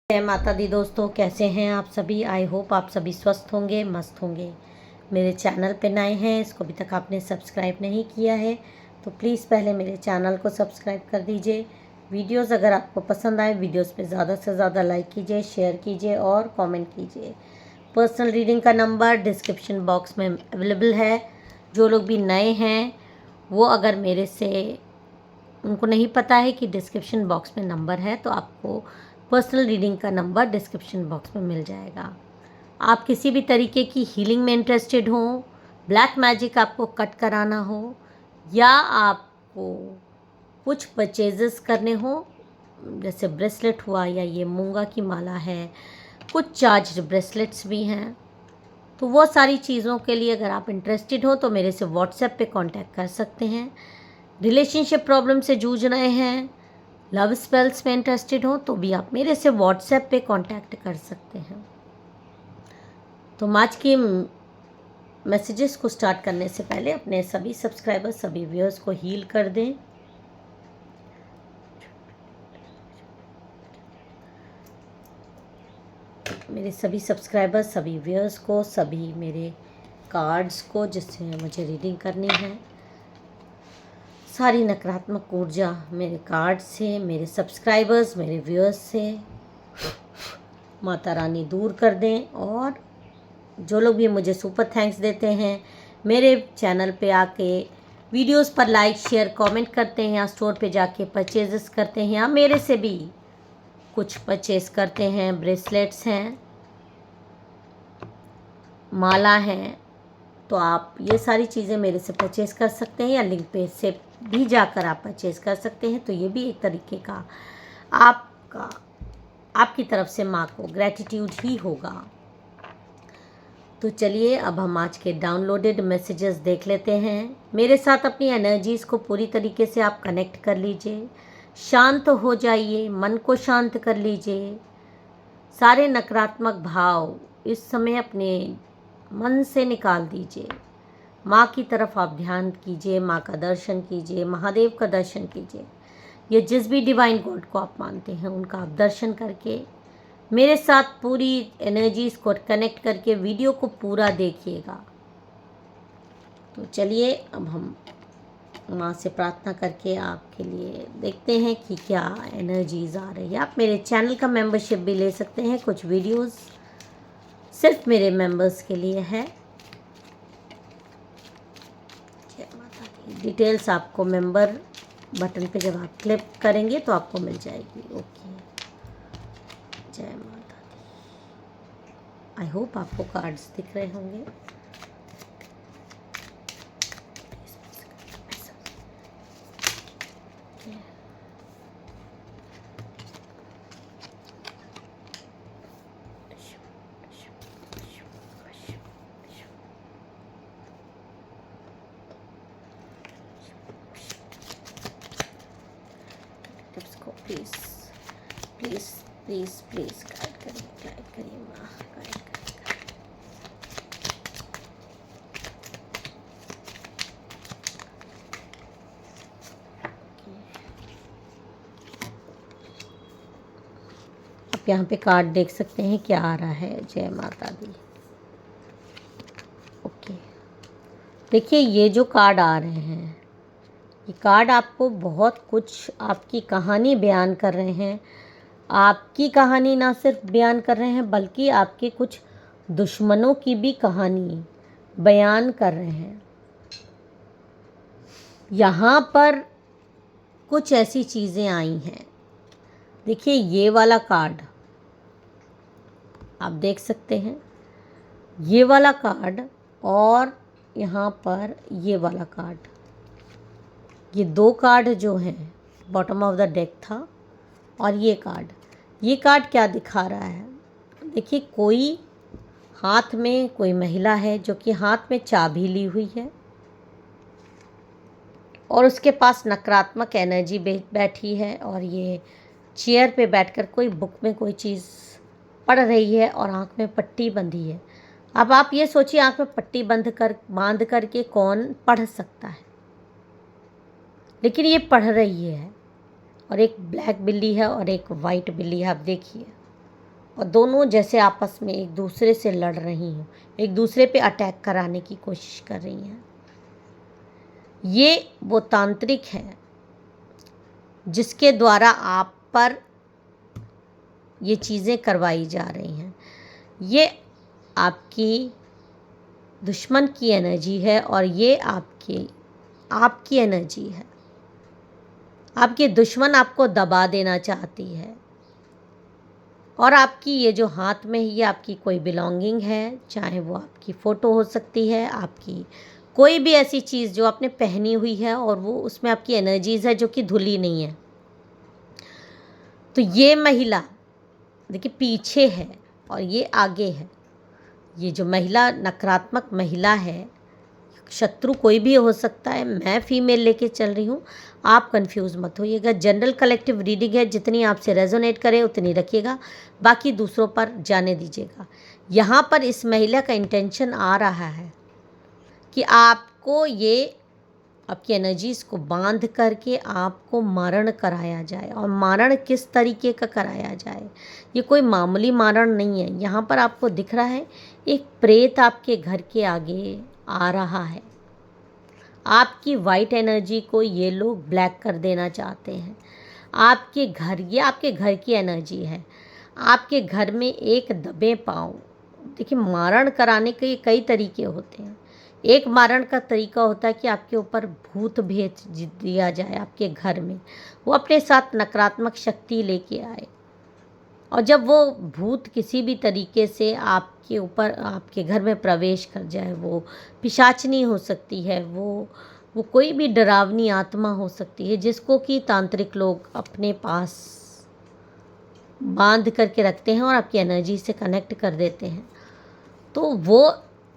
जय माता दी दोस्तों, कैसे हैं आप सभी। आई होप आप सभी स्वस्थ होंगे, मस्त होंगे। मेरे चैनल पे नए हैं, इसको अभी तक आपने सब्सक्राइब नहीं किया है तो प्लीज़ पहले मेरे चैनल को सब्सक्राइब कर दीजिए। वीडियोस अगर आपको पसंद आए, वीडियोस पे ज़्यादा से ज़्यादा लाइक कीजिए, शेयर कीजिए और कमेंट कीजिए। पर्सनल रीडिंग का नंबर डिस्क्रिप्शन बॉक्स में अवेलेबल है। जो लोग भी नए हैं वो अगर मेरे से उनको नहीं पता है कि डिस्क्रिप्शन बॉक्स में नंबर है तो आपको पर्सनल रीडिंग का नंबर डिस्क्रिप्शन बॉक्स में मिल जाएगा। आप किसी भी तरीके की हीलिंग में इंटरेस्टेड हो, ब्लैक मैजिक आपको कट कराना हो या आपको कुछ परचेजेस करने हो, जैसे ब्रेसलेट हुआ या ये मूंगा की माला है, कुछ चार्ज्ड ब्रेसलेट्स भी हैं, तो वो सारी चीज़ों के लिए अगर आप इंटरेस्टेड हो तो मेरे से व्हाट्सएप पे कांटेक्ट कर सकते हैं। रिलेशनशिप प्रॉब्लम से जूझ रहे हैं, लव स्पेल्स में इंटरेस्टेड हो तो भी आप मेरे से व्हाट्सएप पे कांटेक्ट कर सकते हैं। तो आज की मैसेजेस को स्टार्ट करने से पहले अपने सभी सब्सक्राइबर्स, सभी व्यूअर्स को हील कर दें। मेरे सभी सब्सक्राइबर्स, सभी व्यूअर्स को, सभी मेरे कार्ड्स को जिससे मुझे रीडिंग करनी है, सारी नकारात्मक ऊर्जा मेरे कार्ड से, मेरे सब्सक्राइबर्स, मेरे व्यूअर्स से माता रानी दूर कर दें। और जो लोग भी मुझे सुपर थैंक्स देते हैं, मेरे चैनल पे आके वीडियोस पर लाइक शेयर कमेंट करते हैं, या स्टोर पे जाके परचेजेस करते हैं, या मेरे से भी कुछ परचेज करते हैं, ब्रेसलेट्स हैं, माला हैं, तो आप ये सारी चीज़ें मेरे से परचेज़ कर सकते हैं या लिंक पे से भी जाकर आप परचेज़ कर सकते हैं। तो ये भी एक तरीके का आपकी तरफ से माँ को ग्रैटिट्यूड ही होगा। तो चलिए अब हम आज के डाउनलोडेड मैसेजेस देख लेते हैं। मेरे साथ अपनी एनर्जीज़ को पूरी तरीके से आप कनेक्ट कर लीजिए, शांत हो जाइए, मन को शांत कर लीजिए। सारे नकारात्मक भाव इस समय अपने मन से निकाल दीजिए। माँ की तरफ आप ध्यान कीजिए, माँ का दर्शन कीजिए, महादेव का दर्शन कीजिए, ये जिस भी डिवाइन गॉड को आप मानते हैं उनका आप दर्शन करके मेरे साथ पूरी एनर्जीज़ को कनेक्ट करके वीडियो को पूरा देखिएगा। तो चलिए अब हम माँ से प्रार्थना करके आपके लिए देखते हैं कि क्या एनर्जीज़ आ रही है। आप मेरे चैनल का मेंबरशिप भी ले सकते हैं, कुछ वीडियोस सिर्फ मेरे मेंबर्स के लिए है। डिटेल्स आपको मेंबर बटन पे जब आप क्लिक करेंगे तो आपको मिल जाएगी। ओके, जय माता दी। आई होप आपको कार्ड्स दिख रहे होंगे। Please please please please guide करिए माँ, गाइड करिए। आप यहाँ पे कार्ड देख सकते हैं क्या आ रहा है। जय माता दी। ओके, देखिए ये जो कार्ड आ रहे हैं, ये कार्ड आपको बहुत कुछ आपकी कहानी बयान कर रहे हैं। आपकी कहानी ना सिर्फ बयान कर रहे हैं बल्कि आपके कुछ दुश्मनों की भी कहानी बयान कर रहे हैं। यहाँ पर कुछ ऐसी चीज़ें आई हैं। देखिए ये वाला कार्ड आप देख सकते हैं, ये वाला कार्ड और यहाँ पर ये वाला कार्ड, ये दो कार्ड जो हैं बॉटम ऑफ द डेक था। और ये कार्ड क्या दिखा रहा है, देखिए कोई हाथ में, कोई महिला है जो कि हाथ में चाबी ली हुई है और उसके पास नकारात्मक एनर्जी बैठी है, और ये चेयर पे बैठकर कोई बुक में कोई चीज़ पढ़ रही है और आँख में पट्टी बंधी है। अब आप ये सोचिए, आँख में पट्टी बांध करके कौन पढ़ सकता है, लेकिन ये पढ़ रही है। और एक ब्लैक बिल्ली है और एक वाइट बिल्ली है। आप देखिए और दोनों जैसे आपस में एक दूसरे से लड़ रही हों, एक दूसरे पे अटैक कराने की कोशिश कर रही हैं। ये वो तांत्रिक है जिसके द्वारा आप पर ये चीज़ें करवाई जा रही हैं। ये आपकी दुश्मन की एनर्जी है और ये आपकी एनर्जी है। आपकी दुश्मन आपको दबा देना चाहती है और आपकी ये जो हाथ में ये आपकी कोई बिलोंगिंग है, चाहे वो आपकी फ़ोटो हो सकती है, आपकी कोई भी ऐसी चीज़ जो आपने पहनी हुई है और वो उसमें आपकी एनर्जीज़ है जो कि धुली नहीं है। तो ये महिला देखिए पीछे है और ये आगे है। ये जो महिला नकारात्मक महिला है, शत्रु कोई भी हो सकता है। मैं फीमेल लेके चल रही हूँ, आप कंफ्यूज मत होइएगा। जनरल कलेक्टिव रीडिंग है, जितनी आपसे रेजोनेट करे उतनी रखिएगा, बाकी दूसरों पर जाने दीजिएगा। यहाँ पर इस महिला का इंटेंशन आ रहा है कि आपको ये आपकी एनर्जीज़ को बांध करके आपको मारण कराया जाए। और मारण किस तरीके का कराया जाए, ये कोई मामूली मारण नहीं है। यहाँ पर आपको दिख रहा है एक प्रेत आपके घर के आगे आ रहा है। आपकी वाइट एनर्जी को ये लोग ब्लैक कर देना चाहते हैं। ये आपके घर की एनर्जी है। आपके घर में एक दबे पाँव, देखिए मारण कराने के कई तरीके होते हैं। एक मारण का तरीका होता है कि आपके ऊपर भूत भेज दिया जाए आपके घर में, वो अपने साथ नकारात्मक शक्ति लेके आए। और जब वो भूत किसी भी तरीके से आपके ऊपर आपके घर में प्रवेश कर जाए, वो पिशाचनी हो सकती है, वो कोई भी डरावनी आत्मा हो सकती है जिसको कि तांत्रिक लोग अपने पास बांध करके रखते हैं और आपकी एनर्जी से कनेक्ट कर देते हैं। तो वो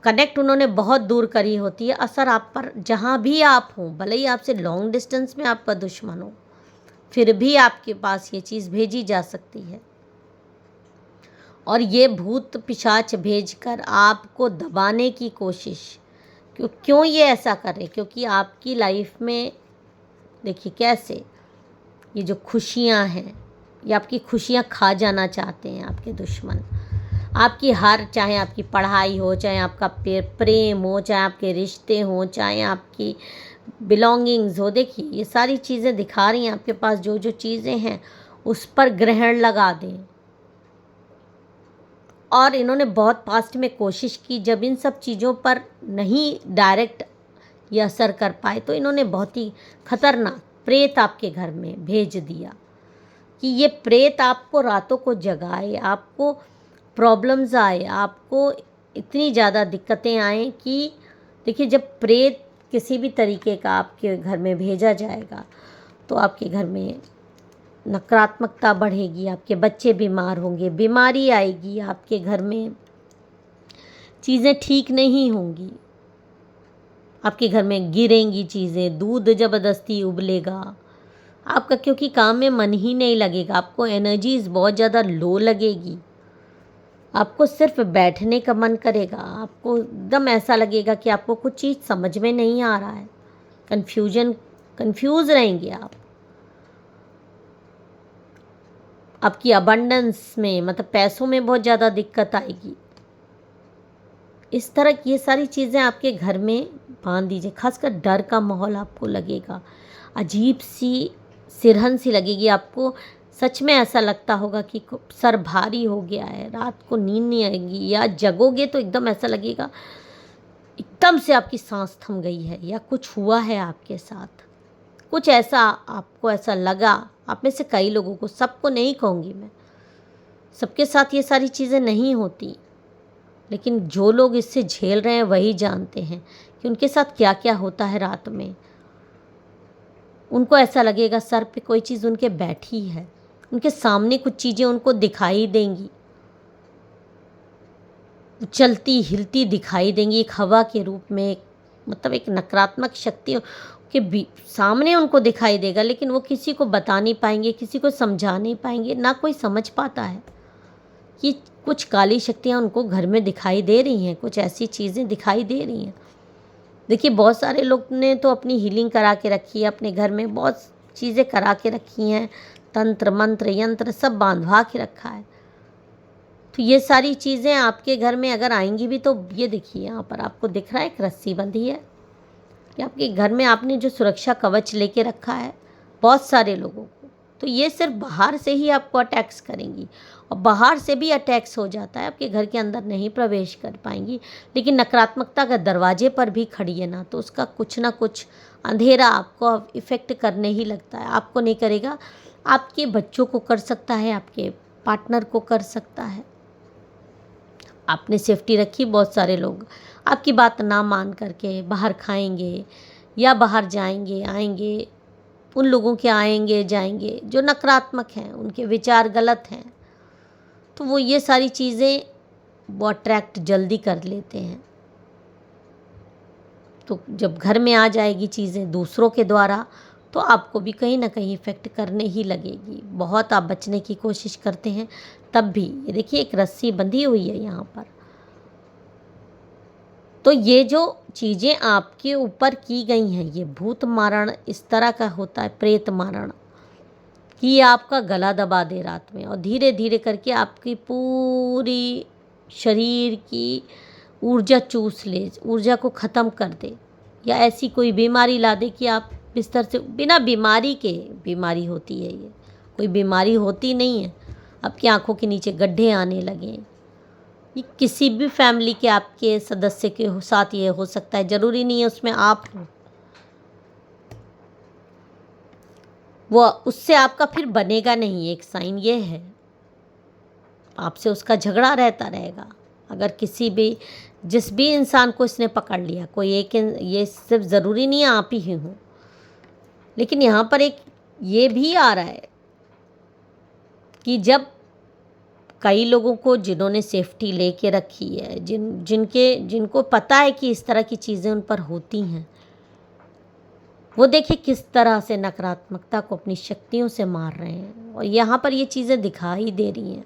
कनेक्ट उन्होंने बहुत दूर करी होती है। असर आप पर जहाँ भी आप हों, भले ही आपसे लॉन्ग डिस्टेंस में आपका दुश्मन हो, फिर भी आपके पास ये चीज़ भेजी जा सकती है। और ये भूत पिशाच भेजकर आपको दबाने की कोशिश, क्यों ये ऐसा कर रहे? क्योंकि आपकी लाइफ में देखिए कैसे ये जो खुशियाँ हैं, ये आपकी खुशियाँ खा जाना चाहते हैं आपके दुश्मन। आपकी चाहे आपकी पढ़ाई हो, चाहे आपका प्रेम हो, चाहे आपके रिश्ते हों, चाहे आपकी बिलोंगिंग्स हो, देखिए ये सारी चीज़ें दिखा रही हैं आपके पास जो जो चीज़ें हैं उस पर ग्रहण लगा दें। और इन्होंने बहुत पास्ट में कोशिश की, जब इन सब चीज़ों पर नहीं डायरेक्ट ये असर कर पाए तो इन्होंने बहुत ही खतरनाक प्रेत आपके घर में भेज दिया कि ये प्रेत आपको रातों को जगाए, आपको प्रॉब्लम्स आए, आपको इतनी ज़्यादा दिक्कतें आएँ कि देखिए जब प्रेत किसी भी तरीके का आपके घर में भेजा जाएगा तो आपके घर में नकारात्मकता बढ़ेगी, आपके बच्चे बीमार होंगे, बीमारी आएगी, आपके घर में चीज़ें ठीक नहीं होंगी, आपके घर में गिरेंगी चीज़ें, दूध ज़बरदस्ती उबलेगा आपका, क्योंकि काम में मन ही नहीं लगेगा, आपको एनर्जीज़ बहुत ज़्यादा लो लगेगी, आपको सिर्फ बैठने का मन करेगा, आपको एकदम ऐसा लगेगा कि आपको कुछ चीज़ समझ में नहीं आ रहा है, कंफ्यूज रहेंगे आप। आपकी अबंडेंस में मतलब पैसों में बहुत ज़्यादा दिक्कत आएगी। इस तरह की ये सारी चीज़ें आपके घर में बांध दीजिए। खासकर डर का माहौल आपको लगेगा, अजीब सी सिरहन सी लगेगी आपको। सच में ऐसा लगता होगा कि सर भारी हो गया है, रात को नींद नहीं आएगी, या जगोगे तो एकदम ऐसा लगेगा एकदम से आपकी सांस थम गई है या कुछ हुआ है आपके साथ, कुछ ऐसा आपको ऐसा लगा। आप में से कई लोगों को, सबको नहीं कहूँगी मैं, सबके साथ ये सारी चीज़ें नहीं होती, लेकिन जो लोग इससे झेल रहे हैं वही जानते हैं कि उनके साथ क्या क्या होता है रात में। उनको ऐसा लगेगा सर पे कोई चीज़ उनके बैठी है, उनके सामने कुछ चीज़ें उनको दिखाई देंगी, चलती हिलती दिखाई देंगी एक हवा के रूप में, मतलब एक नकारात्मक शक्ति के सामने उनको दिखाई देगा, लेकिन वो किसी को बता नहीं पाएंगे, किसी को समझा नहीं पाएंगे, ना कोई समझ पाता है कि कुछ काली शक्तियाँ उनको घर में दिखाई दे रही हैं, कुछ ऐसी चीज़ें दिखाई दे रही हैं। देखिए बहुत सारे लोग ने तो अपनी हीलिंग करा के रखी है, अपने घर में बहुत चीज़ें करा के रखी हैं, तंत्र मंत्र यंत्र सब बांधवा के रखा है, तो ये सारी चीज़ें आपके घर में अगर आएंगी भी, तो ये देखिए यहाँ पर आपको दिख रहा है एक रस्सी बंधी है कि आपके घर में आपने जो सुरक्षा कवच लेके रखा है बहुत सारे लोगों को, तो ये सिर्फ बाहर से ही आपको अटैक्स करेंगी, और बाहर से भी अटैक्स हो जाता है, आपके घर के अंदर नहीं प्रवेश कर पाएंगी। लेकिन नकारात्मकता का दरवाजे पर भी खड़ी है ना, तो उसका कुछ ना कुछ अंधेरा आपको इफ़ेक्ट करने ही लगता है। आपको नहीं करेगा, आपके बच्चों को कर सकता है, आपके पार्टनर को कर सकता है। आपने सेफ्टी रखी, बहुत सारे लोग आपकी बात ना मान करके बाहर खाएंगे या बाहर जाएंगे आएंगे, उन लोगों के आएंगे जाएंगे जो नकारात्मक हैं, उनके विचार गलत हैं, तो वो ये सारी चीज़ें वो अट्रैक्ट जल्दी कर लेते हैं। तो जब घर में आ जाएगी चीज़ें दूसरों के द्वारा, तो आपको भी कहीं ना कहीं इफ़ेक्ट करने ही लगेगी। बहुत आप बचने की कोशिश करते हैं तब भी, ये देखिए एक रस्सी बंधी हुई है यहाँ पर। तो ये जो चीज़ें आपके ऊपर की गई हैं, ये भूत मारण इस तरह का होता है, प्रेत मारण, कि ये आपका गला दबा दे रात में और धीरे धीरे करके आपकी पूरी शरीर की ऊर्जा चूस ले, ऊर्जा को ख़त्म कर दे, या ऐसी कोई बीमारी ला दे कि आप बिस्तर से बिना बीमारी के, बीमारी होती है ये, कोई बीमारी होती नहीं है, आपकी आंखों के नीचे गड्ढे आने लगे। ये किसी भी फैमिली के आपके सदस्य के साथ ये हो सकता है, ज़रूरी नहीं है उसमें आप हो। वो उससे आपका फिर बनेगा नहीं, एक साइन ये है, आपसे उसका झगड़ा रहता रहेगा। अगर किसी भी जिस भी इंसान को इसने पकड़ लिया, कोई एक, ये सिर्फ ज़रूरी नहीं है आप ही हो, लेकिन यहाँ पर एक ये भी आ रहा है कि जब कई लोगों को जिन्होंने सेफ्टी लेके रखी है, जिनको पता है कि इस तरह की चीज़ें उन पर होती हैं, वो देखिए किस तरह से नकारात्मकता को अपनी शक्तियों से मार रहे हैं। और यहाँ पर ये चीज़ें दिखाई दे रही हैं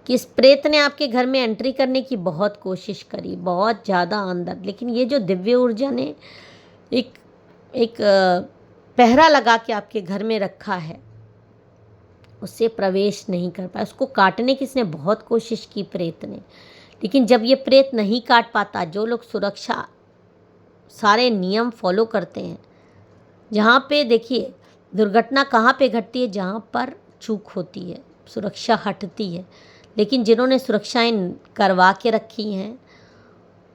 कि इस प्रेत ने आपके घर में एंट्री करने की बहुत कोशिश करी, बहुत ज़्यादा अंदर, लेकिन ये जो दिव्य ऊर्जा ने एक पहरा लगा के आपके घर में रखा है, उससे प्रवेश नहीं कर पाया। उसको काटने की इसने बहुत कोशिश की प्रेत ने, लेकिन जब ये प्रेत नहीं काट पाता, जो लोग सुरक्षा सारे नियम फॉलो करते हैं, जहाँ पे देखिए दुर्घटना कहाँ पे घटती है, जहाँ पर चूक होती है, सुरक्षा हटती है। लेकिन जिन्होंने सुरक्षाएं करवा के रखी हैं,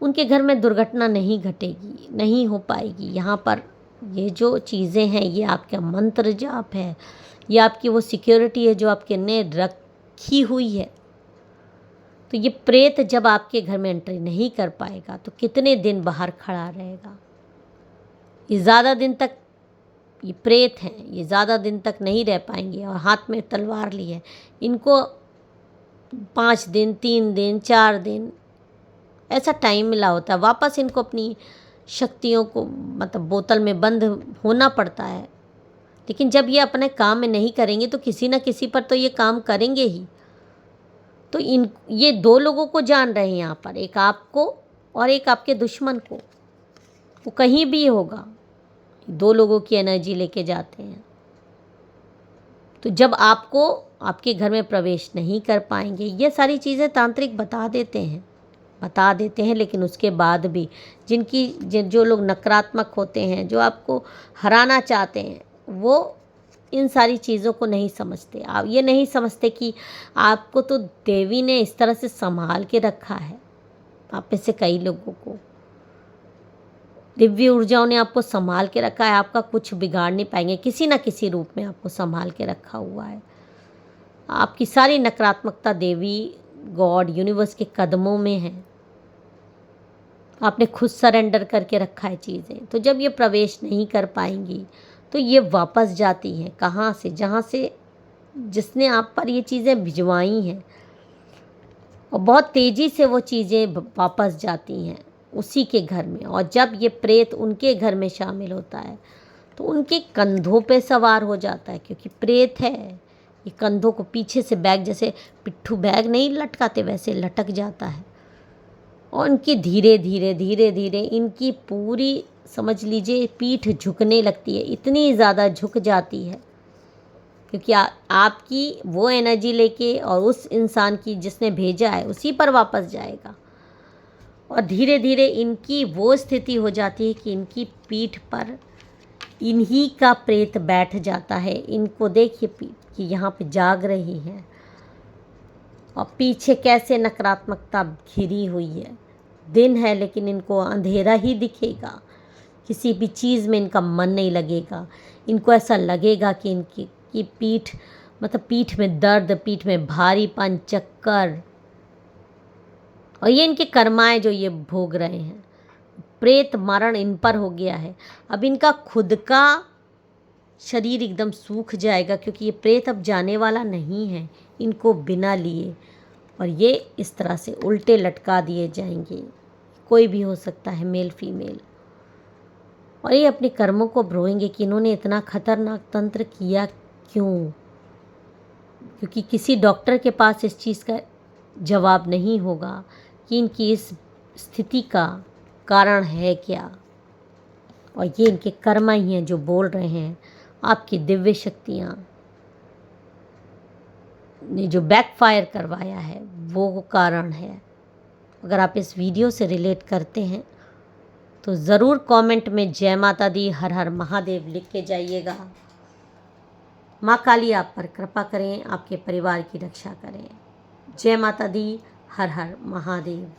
उनके घर में दुर्घटना नहीं घटेगी, नहीं हो पाएगी। यहाँ पर ये जो चीज़ें हैं, ये आपका मंत्र जाप है, ये आपकी वो सिक्योरिटी है जो आपके ने रखी हुई है। तो ये प्रेत जब आपके घर में एंट्री नहीं कर पाएगा, तो कितने दिन बाहर खड़ा रहेगा। ये ज़्यादा दिन तक, ये प्रेत हैं, ये ज़्यादा दिन तक नहीं रह पाएंगे। और हाथ में तलवार ली है, इनको 5 दिन, 3 दिन, 4 दिन ऐसा टाइम मिला होता है। वापस इनको अपनी शक्तियों को, मतलब बोतल में बंद होना पड़ता है। लेकिन जब ये अपने काम में नहीं करेंगे, तो किसी न किसी पर तो ये काम करेंगे ही। तो ये 2 लोगों को जान रहे हैं यहाँ पर, एक आपको और एक आपके दुश्मन को। वो कहीं भी होगा, 2 लोगों की एनर्जी लेके जाते हैं। तो जब आपको आपके घर में प्रवेश नहीं कर पाएंगे, ये सारी चीज़ें तांत्रिक बता देते हैं। लेकिन उसके बाद भी जो लोग नकारात्मक होते हैं, जो आपको हराना चाहते हैं, वो इन सारी चीज़ों को नहीं समझते। आप ये नहीं समझते कि आपको तो देवी ने इस तरह से संभाल के रखा है। आप में से कई लोगों को दिव्य ऊर्जाओं ने आपको संभाल के रखा है, आपका कुछ बिगाड़ नहीं पाएंगे। किसी न किसी रूप में आपको संभाल के रखा हुआ है। आपकी सारी नकारात्मकता देवी, गॉड, यूनिवर्स के कदमों में है। आपने खुद सरेंडर करके रखा है चीज़ें। तो जब ये प्रवेश नहीं कर पाएंगी, तो ये वापस जाती हैं कहाँ से, जहाँ से जिसने आप पर ये चीज़ें भिजवाई हैं, और बहुत तेज़ी से वो चीज़ें वापस जाती हैं उसी के घर में। और जब ये प्रेत उनके घर में शामिल होता है, तो उनके कंधों पे सवार हो जाता है, क्योंकि प्रेत है। ये कंधों को पीछे से बैग, जैसे पिट्ठू बैग नहीं लटकाते, वैसे लटक जाता है। और उनकी धीरे धीरे इनकी पूरी, समझ लीजिए, पीठ झुकने लगती है। इतनी ज़्यादा झुक जाती है क्योंकि आपकी वो एनर्जी लेके और उस इंसान की जिसने भेजा है उसी पर वापस जाएगा। और धीरे धीरे इनकी वो स्थिति हो जाती है कि इनकी पीठ पर इन्हीं का प्रेत बैठ जाता है। इनको देखिए कि यहाँ पे जाग रही है और पीछे कैसे नकारात्मकता घिरी हुई है। दिन है लेकिन इनको अंधेरा ही दिखेगा, किसी भी चीज़ में इनका मन नहीं लगेगा। इनको ऐसा लगेगा कि इनकी पीठ मतलब पीठ में दर्द, पीठ में भारीपन, चक्कर, और ये इनके कर्माएं जो ये भोग रहे हैं। प्रेत मरण इन पर हो गया है। अब इनका खुद का शरीर एकदम सूख जाएगा क्योंकि ये प्रेत अब जाने वाला नहीं है इनको बिना लिए, और ये इस तरह से उल्टे लटका दिए जाएंगे। कोई भी हो सकता है, मेल फीमेल। और ये अपने कर्मों को भरोएंगे कि इन्होंने इतना खतरनाक तंत्र किया क्यों, क्योंकि किसी डॉक्टर के पास इस चीज़ का जवाब नहीं होगा कि इनकी इस स्थिति का कारण है क्या। और ये इनके कर्म ही हैं जो बोल रहे हैं। आपकी दिव्य शक्तियाँ ने जो बैकफायर करवाया है वो कारण है। अगर आप इस वीडियो से रिलेट करते हैं तो ज़रूर कमेंट में जय माता दी, हर हर महादेव लिख के जाइएगा। माँ काली आप पर कृपा करें, आपके परिवार की रक्षा करें। जय माता दी, हर हर महादेव।